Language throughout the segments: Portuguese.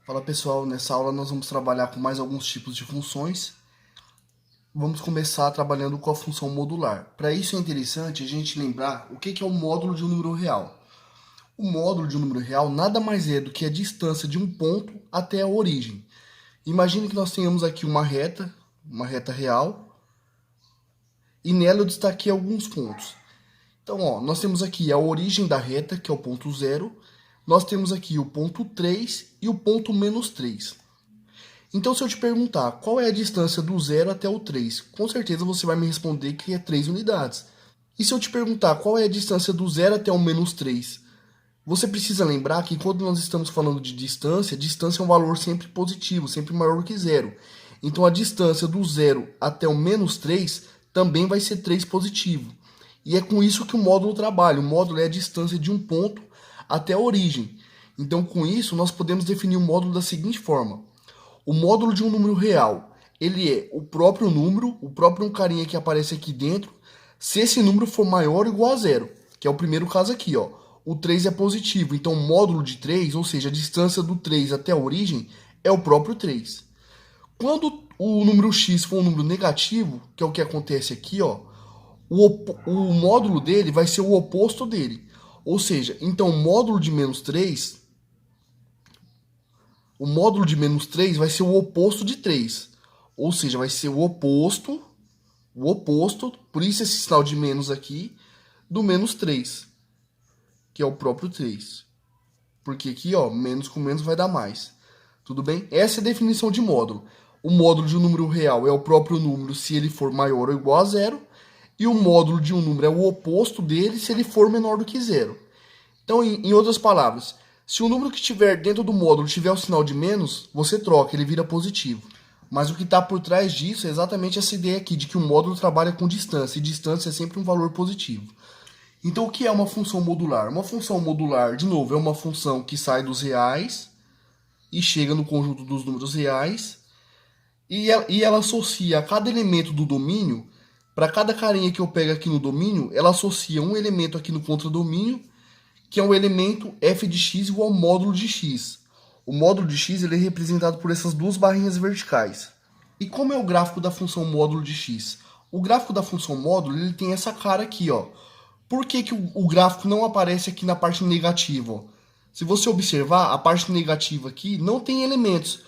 Fala pessoal, nessa aula nós vamos trabalhar com mais alguns tipos de funções. Vamos começar trabalhando com a função modular. Para isso é interessante a gente lembrar o que é o módulo de um número real. O módulo de um número real nada mais é do que a distância de um ponto até a origem. Imagine que nós tenhamos aqui uma reta real, e nela eu destaquei alguns pontos. Então, nós temos aqui a origem da reta, que é o ponto 0. Nós temos aqui o ponto 3 e o ponto menos 3. Então, se eu te perguntar qual é a distância do 0 até o 3, com certeza você vai me responder que é 3 unidades. E se eu te perguntar qual é a distância do 0 até o menos 3, você precisa lembrar que quando nós estamos falando de distância, distância é um valor sempre positivo, sempre maior que zero. Então, a distância do 0 até o menos 3 também vai ser 3 positivo. E é com isso que o módulo trabalha. O módulo é a distância de um ponto até a origem. Então, com isso, nós podemos definir o módulo da seguinte forma. O módulo de um número real, ele é o próprio número, o próprio carinha que aparece aqui dentro, se esse número for maior ou igual a zero, que é o primeiro caso aqui, ó. O 3 é positivo, então o módulo de 3, ou seja, a distância do 3 até a origem, é o próprio 3. Quando o número x for um número negativo, que é o que acontece aqui, ó, o módulo dele vai ser o oposto dele. Ou seja, então o módulo de menos 3 vai ser o oposto de 3. Ou seja, vai ser o oposto, por isso esse sinal de menos aqui, do menos 3, que é o próprio 3. Porque aqui, ó, menos com menos vai dar mais. Tudo bem? Essa é a definição de módulo. O módulo de um número real é o próprio número se ele for maior ou igual a zero. E o módulo de um número é o oposto dele se ele for menor do que zero. Então, em outras palavras, se o número que estiver dentro do módulo tiver o sinal de menos, você troca, ele vira positivo. Mas o que está por trás disso é exatamente essa ideia aqui, de que o módulo trabalha com distância, e distância é sempre um valor positivo. Então, o que é uma função modular? Uma função modular, de novo, é uma função que sai dos reais e chega no conjunto dos números reais, e ela associa a cada elemento do domínio. Para cada carinha que eu pego aqui no domínio, ela associa um elemento aqui no contradomínio, que é o elemento f de x igual ao módulo de x. O módulo de x ele é representado por essas duas barrinhas verticais. E como é o gráfico da função módulo de x? O gráfico da função módulo ele tem essa cara aqui, ó. Por que o gráfico não aparece aqui na parte negativa? Ó? Se você observar, a parte negativa aqui não tem elementos.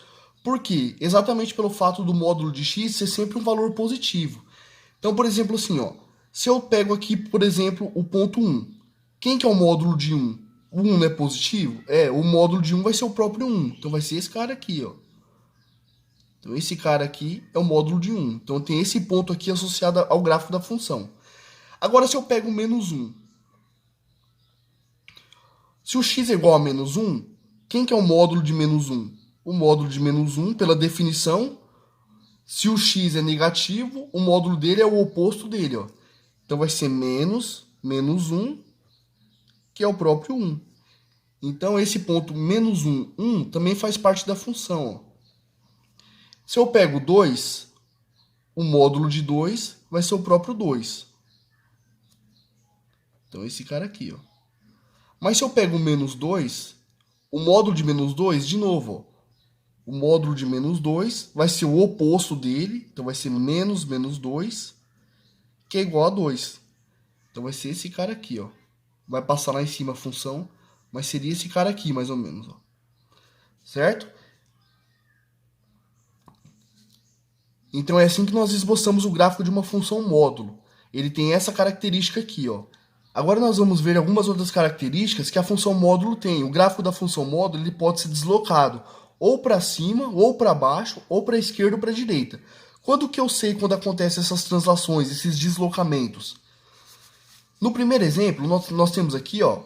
Por quê? Exatamente pelo fato do módulo de x ser sempre um valor positivo. Então, por exemplo, assim, ó, se eu pego aqui, por exemplo, o ponto 1, quem que é o módulo de 1? O 1 não é positivo? O módulo de 1 vai ser o próprio 1. Então, vai ser esse cara aqui, ó. Então, esse cara aqui é o módulo de 1. Então, tem esse ponto aqui associado ao gráfico da função. Agora, se eu pego o menos 1. Se o x é igual a menos 1, quem que é o módulo de menos 1? O módulo de menos 1, pela definição, se o x é negativo, o módulo dele é o oposto dele, ó. Então vai ser menos 1, que é o próprio 1. Então esse ponto menos 1 também faz parte da função, ó. Se eu pego 2, o módulo de 2 vai ser o próprio 2. Então esse cara aqui, ó. Mas se eu pego o menos 2, o módulo de menos 2, de novo, ó. O módulo de menos 2 vai ser o oposto dele, então vai ser menos 2, que é igual a 2. Então vai ser esse cara aqui, ó. Vai passar lá em cima a função, mas seria esse cara aqui, mais ou menos, ó. Certo? Então é assim que nós esboçamos o gráfico de uma função módulo. Ele tem essa característica aqui, ó. Agora nós vamos ver algumas outras características que a função módulo tem. O gráfico da função módulo ele pode ser deslocado ou para cima, ou para baixo, ou para a esquerda ou para a direita. Quando que eu sei quando acontecem essas translações, esses deslocamentos? No primeiro exemplo, nós temos aqui, ó,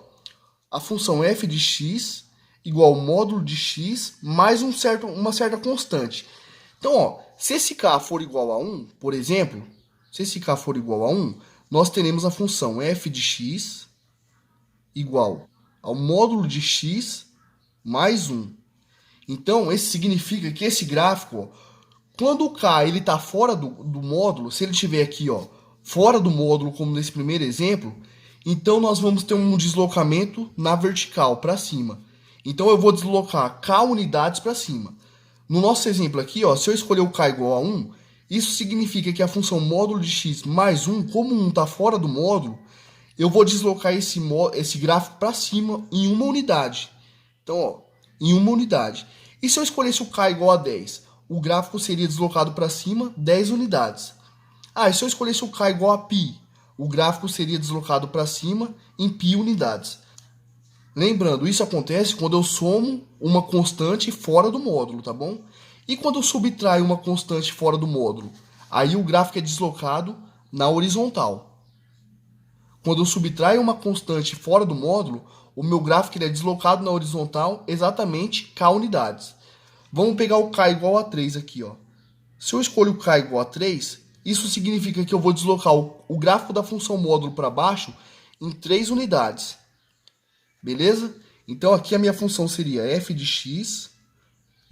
a função f de x igual ao módulo de x mais uma certa constante. Então, ó, se esse k for igual a 1, por exemplo, se esse k for igual a 1, nós teremos a função f de x igual ao módulo de x mais 1. Então, isso significa que esse gráfico, ó, quando o k está fora do módulo, se ele estiver aqui, ó, fora do módulo, como nesse primeiro exemplo, então nós vamos ter um deslocamento na vertical, para cima. Então eu vou deslocar k unidades para cima. No nosso exemplo aqui, ó, se eu escolher o k igual a 1, isso significa que a função módulo de x mais 1, como 1 está fora do módulo, eu vou deslocar esse gráfico para cima em uma unidade. Então, ó, em uma unidade. E se eu escolhesse o k igual a 10? O gráfico seria deslocado para cima 10 unidades. Ah, e se eu escolhesse o k igual a π? O gráfico seria deslocado para cima em π unidades. Lembrando, isso acontece quando eu somo uma constante fora do módulo, tá bom? E quando eu subtraio uma constante fora do módulo? Aí o gráfico é deslocado na horizontal. Quando eu subtraio uma constante fora do módulo, o meu gráfico é deslocado na horizontal exatamente k unidades. Vamos pegar o k igual a 3 aqui, ó. Se eu escolho o k igual a 3, isso significa que eu vou deslocar o gráfico da função módulo para baixo em 3 unidades. Beleza? Então aqui a minha função seria f de x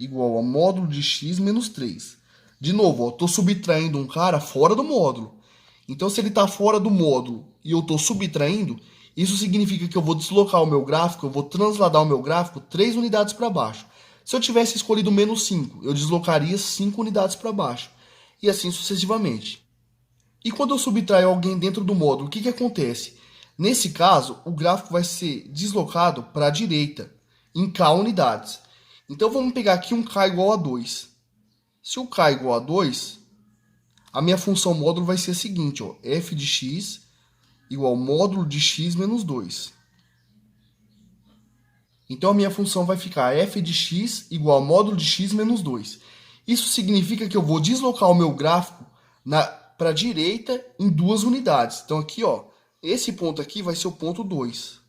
igual a módulo de x menos 3. De novo, estou subtraindo um cara fora do módulo. Então se ele está fora do módulo e eu estou subtraindo, isso significa que eu vou deslocar o meu gráfico, eu vou transladar o meu gráfico 3 unidades para baixo. Se eu tivesse escolhido menos 5, eu deslocaria 5 unidades para baixo. E assim sucessivamente. E quando eu subtraio alguém dentro do módulo, o que acontece? Nesse caso, o gráfico vai ser deslocado para a direita, em k unidades. Então vamos pegar aqui um k igual a 2. Se o k igual a 2, a minha função módulo vai ser a seguinte, ó, f de x igual ao módulo de x menos 2. Então a minha função vai ficar f de x igual ao módulo de x menos 2. Isso significa que eu vou deslocar o meu gráfico para a direita em 2 unidades. Então aqui, ó, esse ponto aqui vai ser o ponto 2.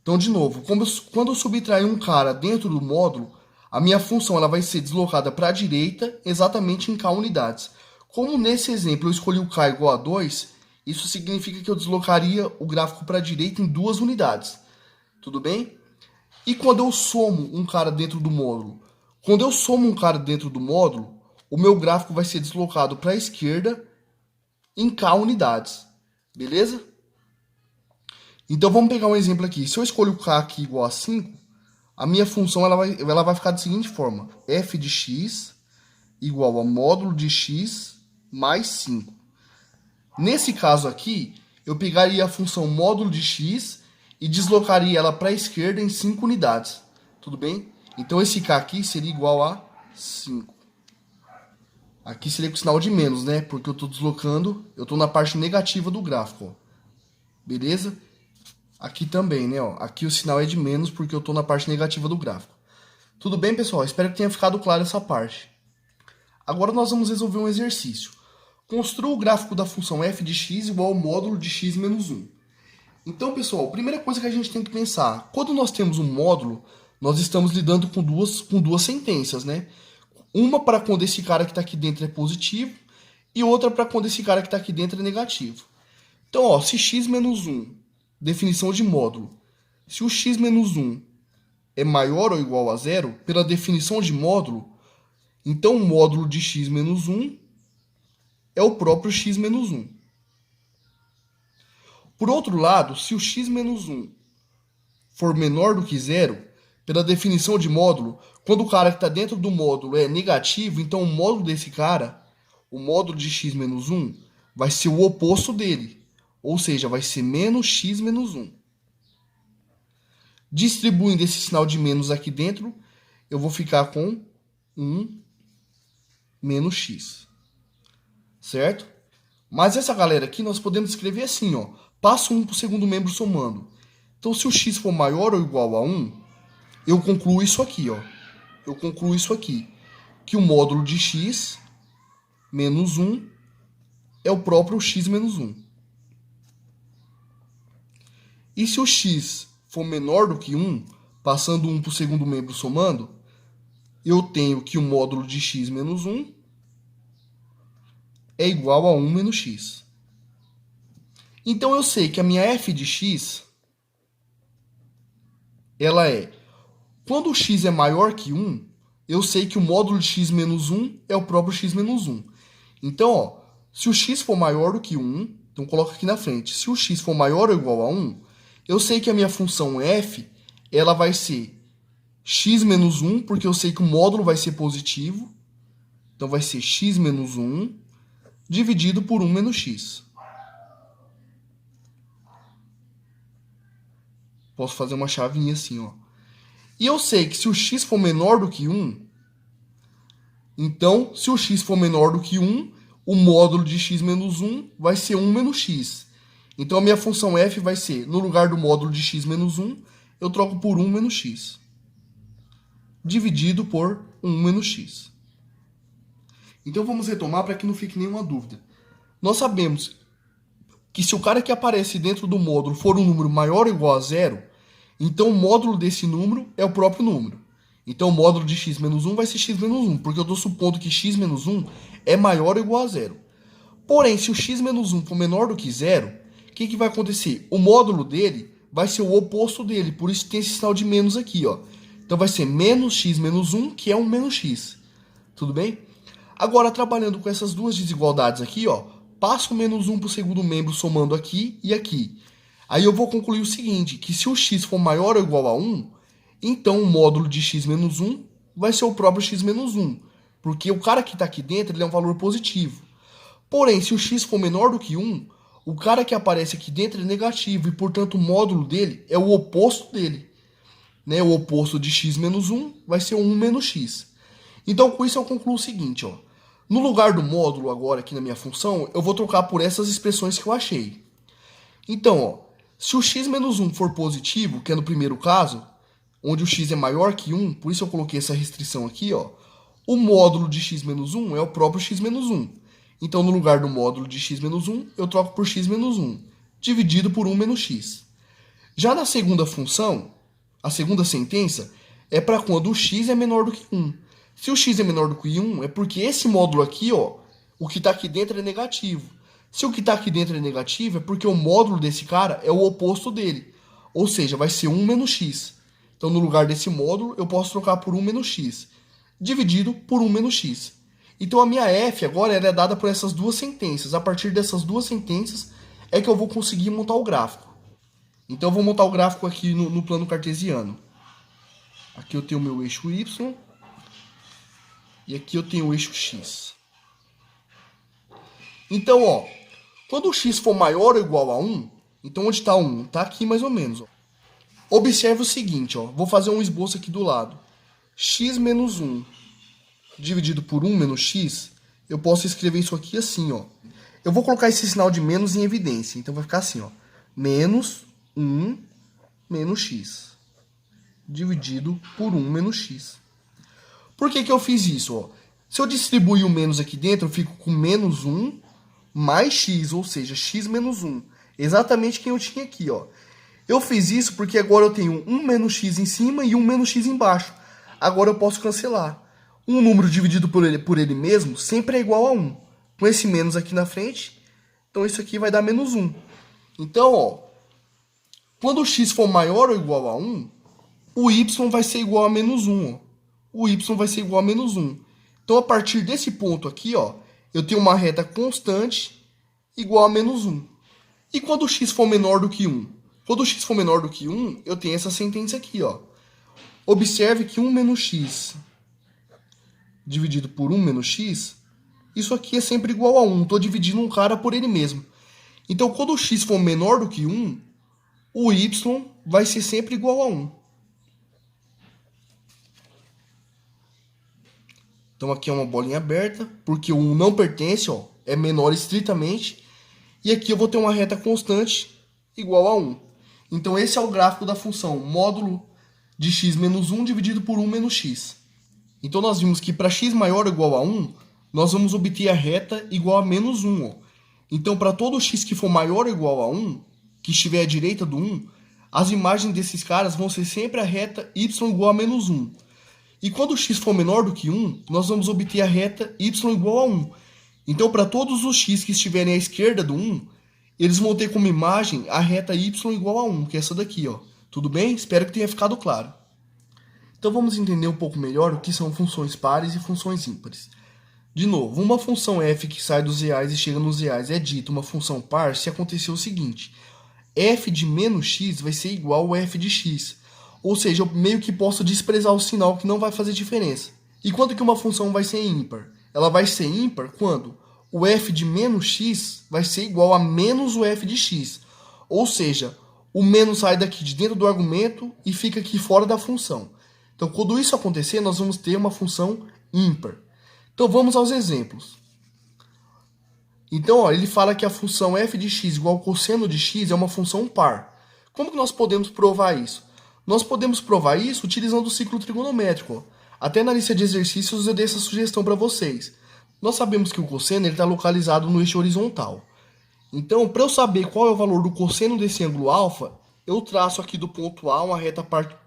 Então, de novo, quando eu subtrair um cara dentro do módulo, a minha função ela vai ser deslocada para a direita exatamente em k unidades. Como nesse exemplo eu escolhi o k igual a 2, isso significa que eu deslocaria o gráfico para a direita em 2 unidades. Tudo bem? E quando eu somo um cara dentro do módulo? Quando eu somo um cara dentro do módulo, o meu gráfico vai ser deslocado para a esquerda em k unidades. Beleza? Então vamos pegar um exemplo aqui. Se eu escolho o k aqui igual a 5, a minha função ela vai ficar da seguinte forma. F de x igual a módulo de x mais 5. Nesse caso aqui, eu pegaria a função módulo de x e deslocaria ela para a esquerda em 5 unidades. Tudo bem? Então esse k aqui seria igual a 5. Aqui seria com sinal de menos, né? Porque eu estou deslocando, eu estou na parte negativa do gráfico. Ó. Beleza? Aqui também, né? Ó. Aqui o sinal é de menos porque eu estou na parte negativa do gráfico. Tudo bem, pessoal? Espero que tenha ficado claro essa parte. Agora nós vamos resolver um exercício. Construa o gráfico da função f de x igual ao módulo de x menos 1. Então, pessoal, a primeira coisa que a gente tem que pensar, quando nós temos um módulo, nós estamos lidando com duas sentenças, né? Uma para quando esse cara que está aqui dentro é positivo e outra para quando esse cara que está aqui dentro é negativo. Então, ó, se x menos 1, definição de módulo, se o x menos 1 é maior ou igual a zero, pela definição de módulo, então o módulo de x menos 1 é o próprio x menos 1. Por outro lado, se o x menos 1 for menor do que zero, pela definição de módulo, quando o cara que está dentro do módulo é negativo, então o módulo desse cara, o módulo de x menos 1, vai ser o oposto dele. Ou seja, vai ser menos x menos 1. Distribuindo esse sinal de menos aqui dentro, eu vou ficar com 1 menos x. Certo? Mas essa galera aqui nós podemos escrever assim, ó. Passo 1 para o segundo membro somando. Então, se o x for maior ou igual a 1, eu concluo isso aqui, ó. Eu concluo isso aqui. Que o módulo de x menos 1 é o próprio x menos 1. E se o x for menor do que 1, passando 1 para o segundo membro somando, eu tenho que o módulo de x menos 1 é igual a 1 menos x. Então eu sei que a minha f de x, ela é, quando o x é maior que 1, eu sei que o módulo de x menos 1 é o próprio x menos 1. Então, ó, se o x for maior do que 1, então coloca aqui na frente, se o x for maior ou igual a 1, eu sei que a minha função f ela vai ser x menos 1, porque eu sei que o módulo vai ser positivo. Então vai ser x menos 1 dividido por 1 menos x. Posso fazer uma chavinha assim, ó. E eu sei que se o x for menor do que 1, então, se o x for menor do que 1, o módulo de x menos 1 vai ser 1 menos x. Então, a minha função f vai ser, no lugar do módulo de x menos 1, eu troco por 1 menos x. Dividido por 1 menos x. Então, vamos retomar para que não fique nenhuma dúvida. Nós sabemos que se o cara que aparece dentro do módulo for um número maior ou igual a zero, então o módulo desse número é o próprio número. Então o módulo de x menos 1 vai ser x menos 1, porque eu estou supondo que x menos 1 é maior ou igual a zero. Porém, se o x menos 1 for menor do que zero, o que vai acontecer? O módulo dele vai ser o oposto dele, por isso tem esse sinal de menos aqui, ó. Então vai ser menos x menos 1, que é 1 menos x. Tudo bem? Agora, trabalhando com essas duas desigualdades aqui, ó, passo o menos 1 para o segundo membro somando aqui e aqui. Aí eu vou concluir o seguinte, que se o x for maior ou igual a 1, então o módulo de x menos 1 vai ser o próprio x menos 1, porque o cara que está aqui dentro ele é um valor positivo. Porém, se o x for menor do que 1, o cara que aparece aqui dentro é negativo e, portanto, o módulo dele é o oposto dele. Né? O oposto de x menos 1 vai ser 1 menos x. Então, com isso eu concluo o seguinte, ó. No lugar do módulo agora aqui na minha função, eu vou trocar por essas expressões que eu achei. Então, ó, se o x menos 1 for positivo, que é no primeiro caso, onde o x é maior que 1, por isso eu coloquei essa restrição aqui, ó, o módulo de x menos 1 é o próprio x menos 1. Então, no lugar do módulo de x menos 1, eu troco por x menos 1, dividido por 1 menos x. Já na segunda função, a segunda sentença, é para quando o x é menor do que 1. Se o x é menor do que 1, é porque esse módulo aqui, ó, o que está aqui dentro é negativo. Se o que está aqui dentro é negativo, é porque o módulo desse cara é o oposto dele. Ou seja, vai ser 1 menos x. Então, no lugar desse módulo, eu posso trocar por 1 menos x, dividido por 1 menos x. Então, a minha f agora ela é dada por essas duas sentenças. A partir dessas duas sentenças é que eu vou conseguir montar o gráfico. Então, eu vou montar o gráfico aqui no plano cartesiano. Aqui eu tenho o meu eixo y. E aqui eu tenho o eixo x. Então, ó, quando o x for maior ou igual a 1, então onde está 1? Está aqui mais ou menos. Ó. Observe o seguinte, ó, vou fazer um esboço aqui do lado. X menos 1 dividido por 1 menos x, eu posso escrever isso aqui assim, ó. Eu vou colocar esse sinal de menos em evidência, então vai ficar assim, ó. Menos 1 menos x dividido por 1 menos x. Por que eu fiz isso? Ó? Se eu distribuir o menos aqui dentro, eu fico com menos 1 mais x, ou seja, x menos 1. Exatamente quem eu tinha aqui. Ó. Eu fiz isso porque agora eu tenho 1 menos x em cima e 1 menos x embaixo. Agora eu posso cancelar. Um número dividido por ele mesmo sempre é igual a 1. Com esse menos aqui na frente, então isso aqui vai dar menos 1. Então, ó, quando o x for maior ou igual a 1, o y vai ser igual a menos 1. Ó. O y vai ser igual a menos 1. Então, a partir desse ponto aqui, ó, eu tenho uma reta constante igual a menos 1. E quando o x for menor do que 1? Quando o x for menor do que 1, eu tenho essa sentença aqui, ó. Observe que 1 menos x dividido por 1 menos x, isso aqui é sempre igual a 1. Estou dividindo um cara por ele mesmo. Então, quando o x for menor do que 1, o y vai ser sempre igual a 1. Então aqui é uma bolinha aberta, porque o 1 não pertence, ó, é menor estritamente. E aqui eu vou ter uma reta constante igual a 1. Então esse é o gráfico da função módulo de x menos 1 dividido por 1 menos x. Então nós vimos que para x maior ou igual a 1, nós vamos obter a reta igual a menos 1. Ó. Então para todo x que for maior ou igual a 1, que estiver à direita do 1, as imagens desses caras vão ser sempre a reta y igual a menos 1. E quando o x for menor do que 1, nós vamos obter a reta y igual a 1. Então, para todos os x que estiverem à esquerda do 1, eles vão ter como imagem a reta y igual a 1, que é essa daqui, ó. Tudo bem? Espero que tenha ficado claro. Então, vamos entender um pouco melhor o que são funções pares e funções ímpares. De novo, uma função f que sai dos reais e chega nos reais é dita uma função par se acontecer o seguinte. F de menos x vai ser igual a f de x. Ou seja, eu meio que posso desprezar o sinal que não vai fazer diferença. E quando que uma função vai ser ímpar? Ela vai ser ímpar quando o f de menos x vai ser igual a menos o f de x. Ou seja, o menos sai daqui de dentro do argumento e fica aqui fora da função. Então, quando isso acontecer, nós vamos ter uma função ímpar. Então, vamos aos exemplos. Então, ó, ele fala que a função f de x igual ao cosseno de x é uma função par. Como que nós podemos provar isso? Nós podemos provar isso utilizando o ciclo trigonométrico. Ó. Até na lista de exercícios eu dei essa sugestão para vocês. Nós sabemos que o cosseno está localizado no eixo horizontal. Então, para eu saber qual é o valor do cosseno desse ângulo alfa, eu traço aqui do ponto A uma reta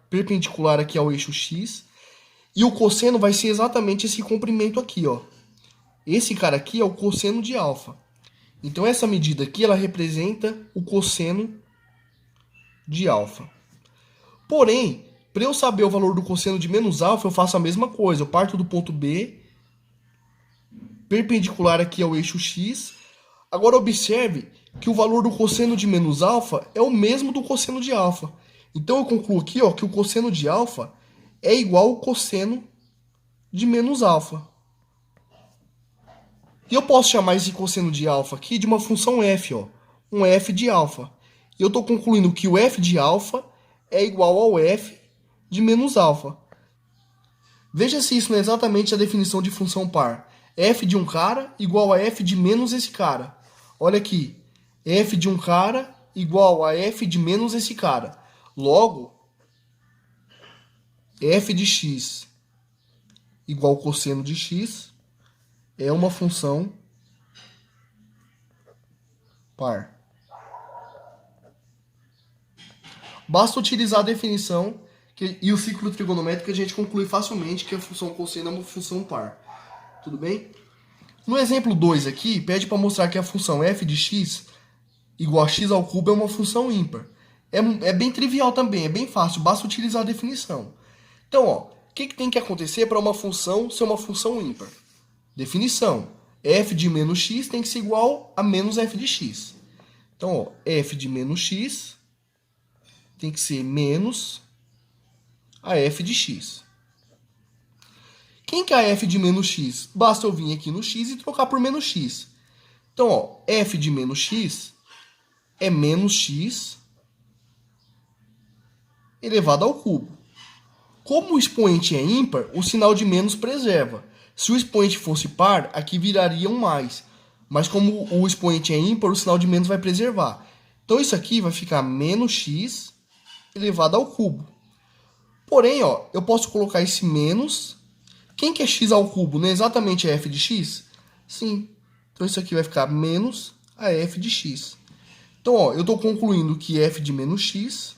perpendicular aqui ao eixo x. E o cosseno vai ser exatamente esse comprimento aqui, ó. Esse cara aqui é o cosseno de alfa. Então, essa medida aqui, ela representa o cosseno de alfa. Porém, para eu saber o valor do cosseno de menos alfa, eu faço a mesma coisa. Eu parto do ponto B, perpendicular aqui ao eixo x. Agora, observe que o valor do cosseno de menos alfa é o mesmo do cosseno de alfa. Então, eu concluo aqui, ó, que o cosseno de alfa é igual ao cosseno de menos alfa. E eu posso chamar esse cosseno de alfa aqui de uma função f, ó, um f de alfa. E eu estou concluindo que o f de alfa é igual ao f de menos alfa. Veja se isso não é exatamente a definição de função par. F de um cara igual a f de menos esse cara. Olha aqui, f de um cara igual a f de menos esse cara. Logo, f de x igual ao cosseno de x é uma função par. Basta utilizar a definição e o ciclo trigonométrico que a gente conclui facilmente que a função cosseno é uma função par. Tudo bem? No exemplo 2 aqui, pede para mostrar que a função f de x igual a x ao cubo é uma função ímpar. É bem trivial também, é bem fácil, basta utilizar a definição. Então, ó, o que tem que acontecer para uma função ser uma função ímpar? Definição. F de menos x tem que ser igual a menos f de x. Então, ó, f de menos x tem que ser menos a f de x. Quem que é a f de menos x? Basta eu vir aqui no x e trocar por menos x. Então, ó, f de menos x é menos x elevado ao cubo. Como o expoente é ímpar, o sinal de menos preserva. Se o expoente fosse par, aqui viraria um mais. Mas como o expoente é ímpar, o sinal de menos vai preservar. Então, isso aqui vai ficar menos x elevado ao cubo. Porém, ó, eu posso colocar esse menos. Quem que é x ao cubo? Não é exatamente a f de x? Sim. Então, isso aqui vai ficar menos a f de x. Então, ó, eu estou concluindo que f de menos x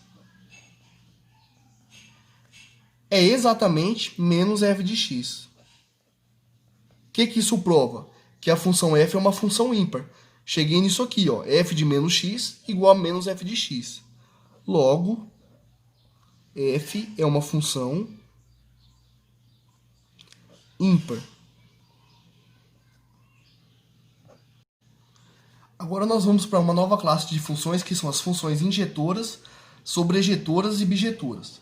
é exatamente menos f de x. O que isso prova? Que a função f é uma função ímpar. Cheguei nisso aqui, ó, f de menos x igual a menos f de x. Logo, f é uma função ímpar. Agora nós vamos para uma nova classe de funções, que são as funções injetoras, sobrejetoras e bijetoras.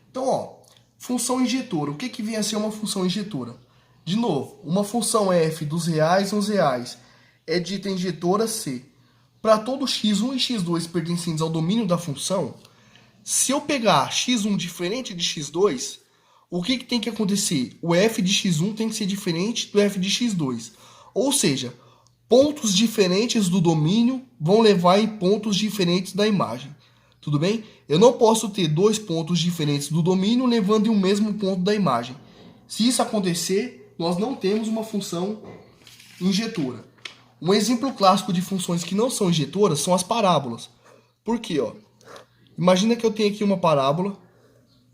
Então, ó, função injetora. O que vem a ser uma função injetora? De novo, uma função f dos reais nos reais é dita injetora se, para todo x1 e x2 pertencentes ao domínio da função, se eu pegar x1 diferente de x2, o que tem que acontecer? O f de x1 tem que ser diferente do f de x2. Ou seja, pontos diferentes do domínio vão levar em pontos diferentes da imagem. Tudo bem? Eu não posso ter dois pontos diferentes do domínio levando em um mesmo ponto da imagem. Se isso acontecer, nós não temos uma função injetora. Um exemplo clássico de funções que não são injetoras são as parábolas. Por quê? Ó? Imagina que eu tenho aqui uma parábola,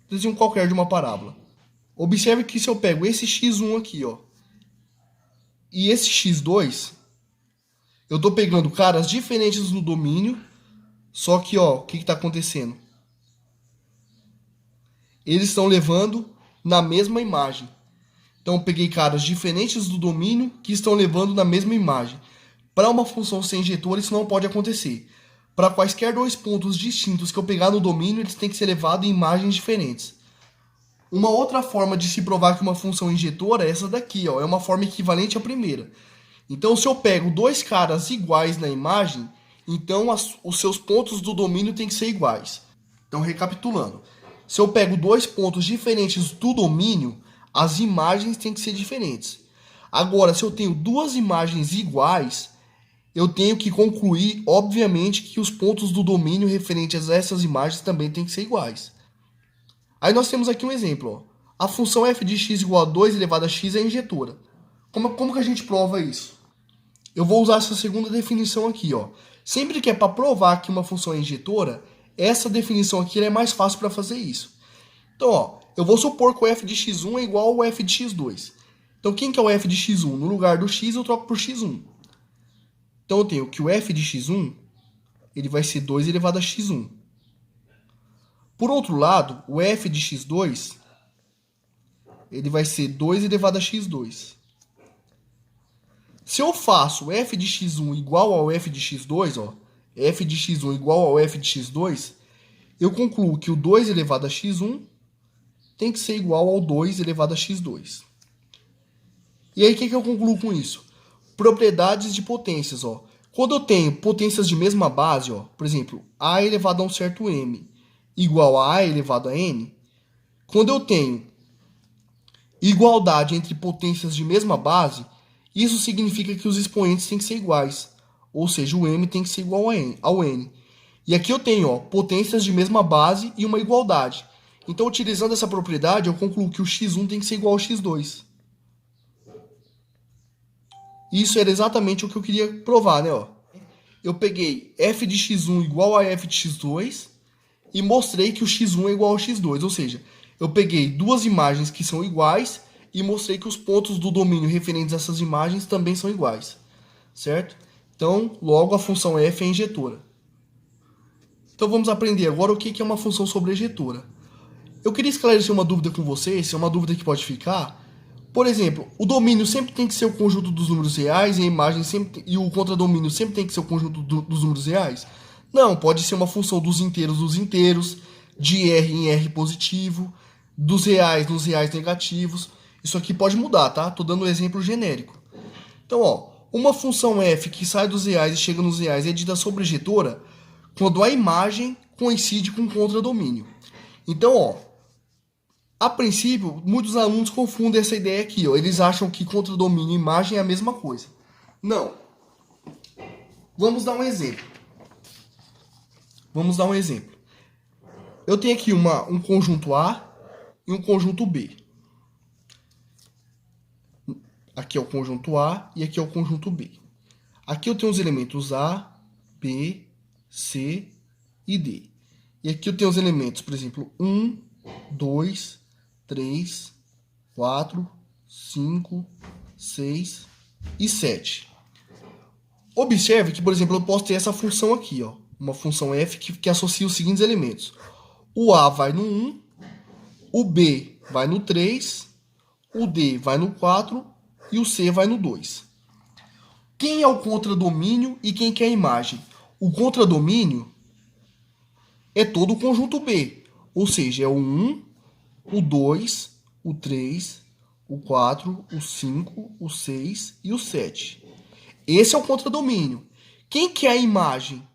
desenho qualquer de uma parábola. Observe que se eu pego esse x1 aqui, ó, e esse x2, eu estou pegando caras diferentes no domínio, só que, ó, o que está acontecendo? Eles estão levando na mesma imagem. Então, eu peguei caras diferentes do domínio que estão levando na mesma imagem. Para uma função ser injetora, isso não pode acontecer. para quaisquer dois pontos distintos que eu pegar no domínio, eles têm que ser levados em imagens diferentes. Uma outra forma de se provar que uma função é injetora é essa daqui, ó, é uma forma equivalente à primeira. Então, se eu pego dois caras iguais na imagem, então os seus pontos do domínio têm que ser iguais. Então, recapitulando. Se eu pego dois pontos diferentes do domínio, as imagens têm que ser diferentes. Agora, se eu tenho duas imagens iguais, eu tenho que concluir, obviamente, que os pontos do domínio referentes a essas imagens também têm que ser iguais. Aí nós temos aqui um exemplo. Ó. A função f de x igual a 2 elevado a x é injetora. Como que a gente prova isso? Eu vou usar essa segunda definição aqui. Ó. Sempre que é para provar que uma função é injetora, essa definição aqui é mais fácil para fazer isso. Então, ó, eu vou supor que o f de x1 é igual ao f de x2. Então, quem que é o f de x1? No lugar do x, eu troco por x1. Então, eu tenho que o f de x1 ele vai ser 2 elevado a x1. Por outro lado, o f de x2 ele vai ser 2 elevado a x2. Se eu faço f de x1 igual ao f de x2, ó, f de x1 igual ao f de x2, eu concluo que o 2 elevado a x1 tem que ser igual ao 2 elevado a x2. E aí, o que eu concluo com isso? Propriedades de potências. Ó. Quando eu tenho potências de mesma base, ó, por exemplo, a elevado a um certo m igual a elevado a n, quando eu tenho igualdade entre potências de mesma base, isso significa que os expoentes têm que ser iguais. Ou seja, o m tem que ser igual ao n. E aqui eu tenho ó, potências de mesma base e uma igualdade. Então, utilizando essa propriedade, eu concluo que o x1 tem que ser igual ao x2. Isso era exatamente o que eu queria provar, né? Ó. Eu peguei f de x1 igual a f de x2 e mostrei que o x1 é igual ao x2. Ou seja, eu peguei duas imagens que são iguais e mostrei que os pontos do domínio referentes a essas imagens também são iguais. Certo? Então, logo a função f é injetora. Então vamos aprender agora o que é uma função sobrejetora. Eu queria esclarecer uma dúvida com vocês, é uma dúvida que pode ficar. Por exemplo, o domínio sempre tem que ser o conjunto dos números reais e a imagem sempre e o contradomínio sempre tem que ser o conjunto dos números reais? Não, pode ser uma função dos inteiros, de R em R positivo, dos reais nos reais negativos. Isso aqui pode mudar, tá? Tô dando um exemplo genérico. Então, ó, uma função f que sai dos reais e chega nos reais é dita sobrejetora quando a imagem coincide com o contradomínio. Então, ó, a princípio, muitos alunos confundem essa ideia aqui. Ó. Eles acham que contradomínio e imagem é a mesma coisa. Não. Vamos dar um exemplo. Eu tenho aqui um conjunto A e um conjunto B. Aqui é o conjunto A e aqui é o conjunto B. Aqui eu tenho os elementos A, B, C e D. E aqui eu tenho os elementos, por exemplo, 1, 2, 3, 4, 5, 6 e 7. Observe que, por exemplo, eu posso ter essa função aqui, ó, uma função f que associa os seguintes elementos. O A vai no 1, o B vai no 3, o D vai no 4 e o C vai no 2. Quem é o contradomínio e quem que é a imagem? O contradomínio é todo o conjunto B, ou seja, é o 1, o 2, o 3, o 4, o 5, o 6 e o 7. Esse é o contradomínio. Quem que é a imagem?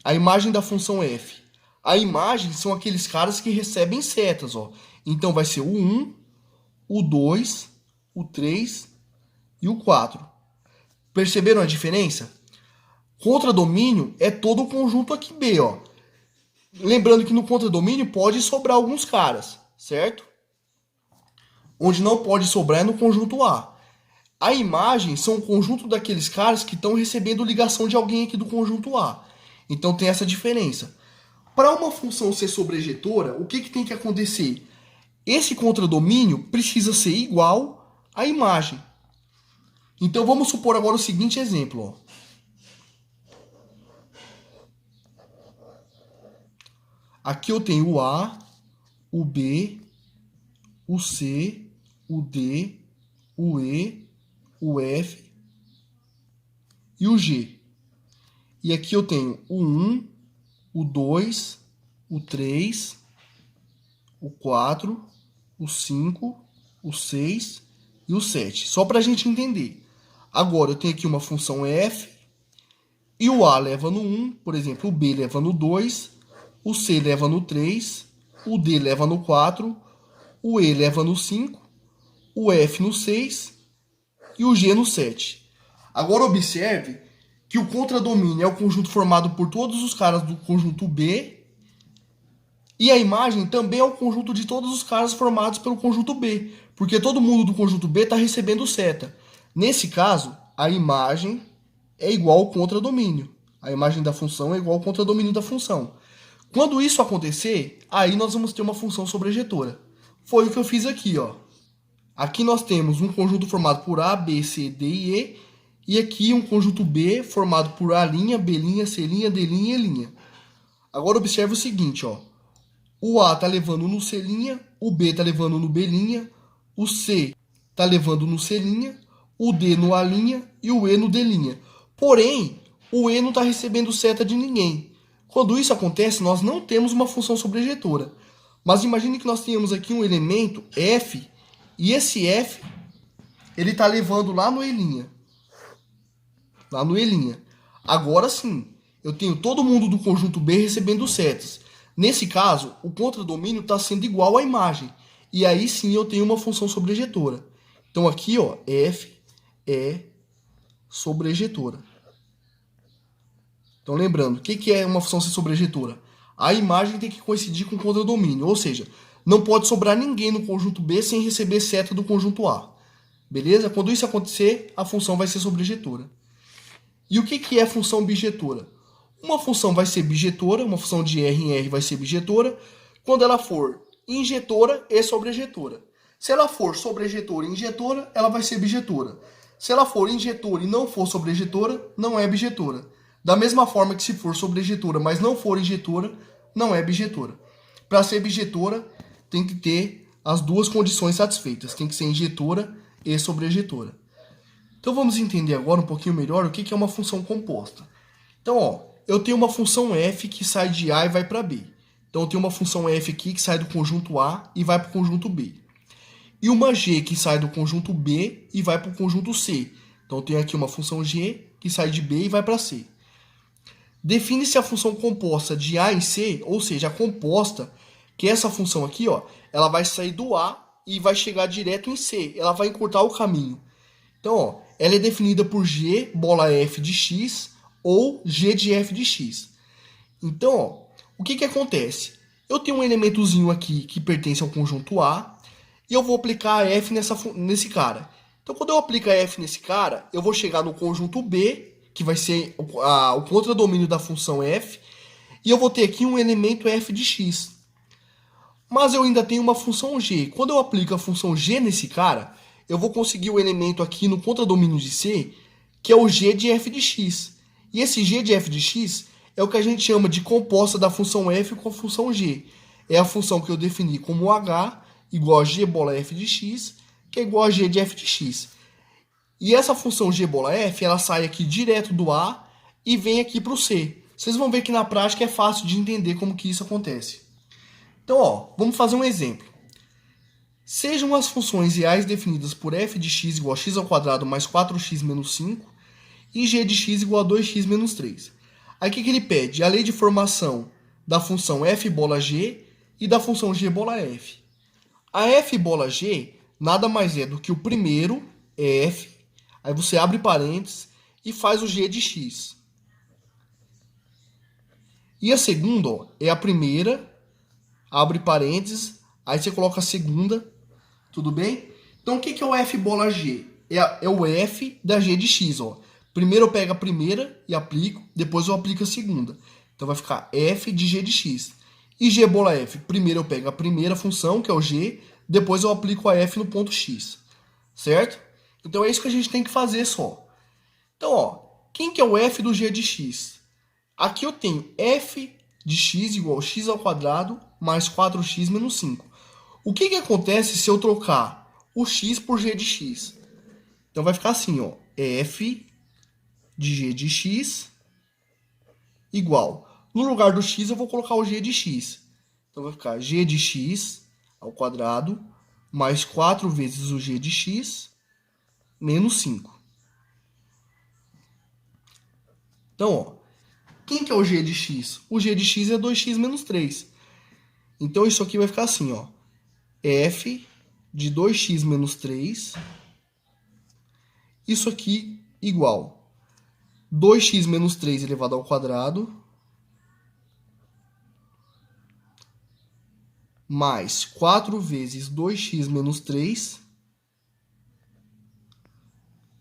A imagem da função f. A imagem são aqueles caras que recebem setas. Ó. Então vai ser o 1, o 2, o 3 e o 4. Perceberam a diferença? Contradomínio é todo o conjunto aqui B. Ó. Lembrando que no contradomínio pode sobrar alguns caras, certo? Onde não pode sobrar é no conjunto A. A imagem são o conjunto daqueles caras que estão recebendo ligação de alguém aqui do conjunto A. Então tem essa diferença. Para uma função ser sobrejetora, o que tem que acontecer? Esse contradomínio precisa ser igual à imagem. Então vamos supor agora o seguinte exemplo. Ó. Aqui eu tenho o A, o B, o C, o D, o E, o F e o G. E aqui eu tenho o 1, o 2, o 3, o 4, o 5, o 6 e o 7. Só para a gente entender. Agora eu tenho aqui uma função f e o a leva no 1, por exemplo, o b leva no 2, o c leva no 3, o d leva no 4, o e leva no 5, o f no 6 e o g no 7. Agora observe que o contradomínio é o conjunto formado por todos os caras do conjunto B e a imagem também é o conjunto de todos os caras formados pelo conjunto B, porque todo mundo do conjunto B está recebendo seta. Nesse caso, a imagem é igual ao contradomínio. A imagem da função é igual ao contradomínio da função. Quando isso acontecer, aí nós vamos ter uma função sobrejetora. Foi o que eu fiz aqui, ó. Aqui nós temos um conjunto formado por A, B, C, D e E aqui um conjunto B formado por A', B', C', D' e E'. Agora observe o seguinte, ó. O A está levando no C', o B está levando no B', o C está levando no C', o D no A' e o E no D'. Porém, o E não está recebendo seta de ninguém. Quando isso acontece, nós não temos uma função sobrejetora. Mas imagine que nós tenhamos aqui um elemento F, e esse F ele está levando lá no E'. Lá no E'. Agora sim, eu tenho todo mundo do conjunto B recebendo setas. Nesse caso, o contradomínio está sendo igual à imagem. E aí sim eu tenho uma função sobrejetora. Então aqui, ó, F é sobrejetora. Então lembrando, o que é uma função sobrejetora? A imagem tem que coincidir com o contradomínio. Ou seja, não pode sobrar ninguém no conjunto B sem receber seta do conjunto A. Beleza? Quando isso acontecer, a função vai ser sobrejetora. E o que é função bijetora? Uma função vai ser bijetora, uma função de R em R vai ser bijetora, quando ela for injetora e sobrejetora. Se ela for sobrejetora e injetora, ela vai ser bijetora. Se ela for injetora e não for sobrejetora, não é bijetora. Da mesma forma que se for sobrejetora, mas não for injetora, não é bijetora. Para ser bijetora, tem que ter as duas condições satisfeitas. Tem que ser injetora e sobrejetora. Então vamos entender agora um pouquinho melhor o que é uma função composta. Então, ó, eu tenho uma função f que sai de A e vai para B. Então eu tenho uma função f aqui que sai do conjunto A e vai para o conjunto B. E uma g que sai do conjunto B e vai para o conjunto C. Então eu tenho aqui uma função g que sai de B e vai para C. Define-se a função composta de A em C, ou seja, a composta, que essa função aqui, ó, ela vai sair do A e vai chegar direto em C. Ela vai encurtar o caminho. Então, ó, ela é definida por g bola f de x ou g de f de x. Então, ó, o que acontece? Eu tenho um elementozinho aqui que pertence ao conjunto A e eu vou aplicar f nesse cara. Então, quando eu aplicar f nesse cara, eu vou chegar no conjunto B, que vai ser o contradomínio da função f, e eu vou ter aqui um elemento f de x. Mas eu ainda tenho uma função g. Quando eu aplico a função g nesse cara, eu vou conseguir o elemento aqui no contradomínio de C, que é o g de f de x. E esse g de f de x é o que a gente chama de composta da função f com a função g. É a função que eu defini como h igual a g bola f de x, que é igual a g de f de x. E essa função g bola f, ela sai aqui direto do A e vem aqui para o C. Vocês vão ver que na prática é fácil de entender como que isso acontece. Então, ó, vamos fazer um exemplo. Sejam as funções reais definidas por f de x igual a x ao quadrado mais 4x menos 5 e g de x igual a 2x menos 3. Aí o que ele pede? A lei de formação da função f bola g e da função g bola f. A f bola g nada mais é do que o primeiro, f, aí você abre parênteses e faz o g de x. E a segunda, ó, é a primeira, abre parênteses, aí você coloca a segunda, tudo bem? Então o que é o f bola g? É o f da g de x, ó. Primeiro eu pego a primeira e aplico, depois eu aplico a segunda. Então vai ficar f de g de x. E g bola f, primeiro eu pego a primeira função, que é o g, depois eu aplico a f no ponto x. Certo? Então é isso que a gente tem que fazer só. Então, ó, quem que é o f do g de x? Aqui eu tenho f de x igual a x ao quadrado mais 4x menos 5. O que acontece se eu trocar o x por g de x? Então vai ficar assim, ó, f de g de x igual. No lugar do x eu vou colocar o g de x. Então vai ficar g de x ao quadrado mais 4 vezes o g de x menos 5. Então, ó, quem que é o g de x? O g de x é 2x menos 3. Então isso aqui vai ficar assim, ó. F de 2x menos 3. Isso aqui igual 2x menos 3 elevado ao quadrado mais 4 vezes 2x menos 3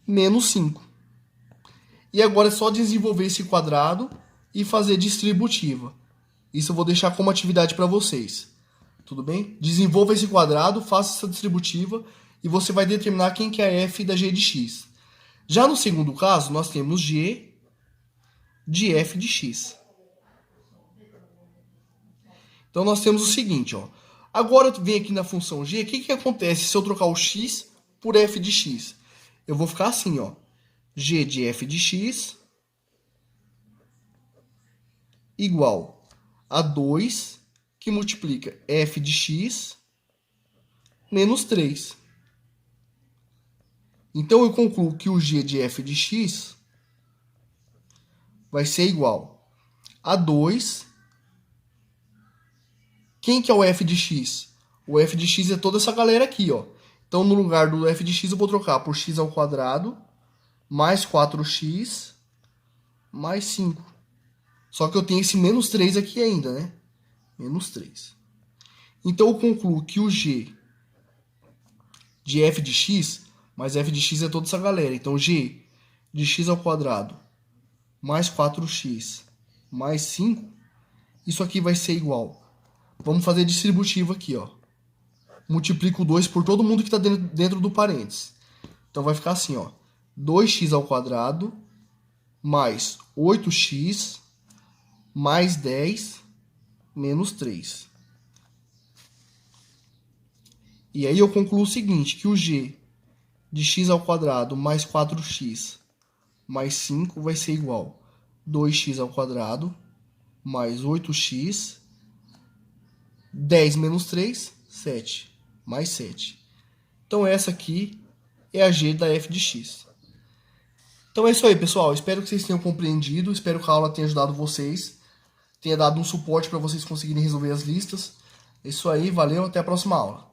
menos 5. E agora é só desenvolver esse quadrado e fazer distributiva. Isso eu vou deixar como atividade para vocês. Tudo bem? Desenvolva esse quadrado, faça essa distributiva e você vai determinar quem que é f da g de x. Já no segundo caso, nós temos g de f de x. Então nós temos o seguinte, ó. Agora vem aqui na função g, o que acontece se eu trocar o x por f de x? Eu vou ficar assim, ó. G de f de x igual a 2 que multiplica f de x menos 3. Então eu concluo que o g de f de x vai ser igual a 2. Quem que é o f de x? O f de x é toda essa galera aqui, ó. Então no lugar do f de x eu vou trocar por x ao quadrado mais 4x mais 5. Só que eu tenho esse menos 3 aqui ainda, né? Menos 3. Então eu concluo que o g de f de x, mas f de x é toda essa galera. Então g de x ao quadrado mais 4x mais 5, isso aqui vai ser igual. Vamos fazer distributivo aqui, ó. Multiplico 2 por todo mundo que está dentro do parênteses. Então vai ficar assim, ó. 2x ao quadrado mais 8x mais 10 menos 3. E aí eu concluo o seguinte, que o g de x ao quadrado mais 4x mais 5 vai ser igual a 2x ao quadrado mais 8x, 10 menos 3, 7, mais 7. Então essa aqui é a g da f de x. Então é isso aí, pessoal. Espero que vocês tenham compreendido. Espero que a aula tenha ajudado vocês. Tenha dado um suporte para vocês conseguirem resolver as listas. É isso aí. Valeu. Até a próxima aula.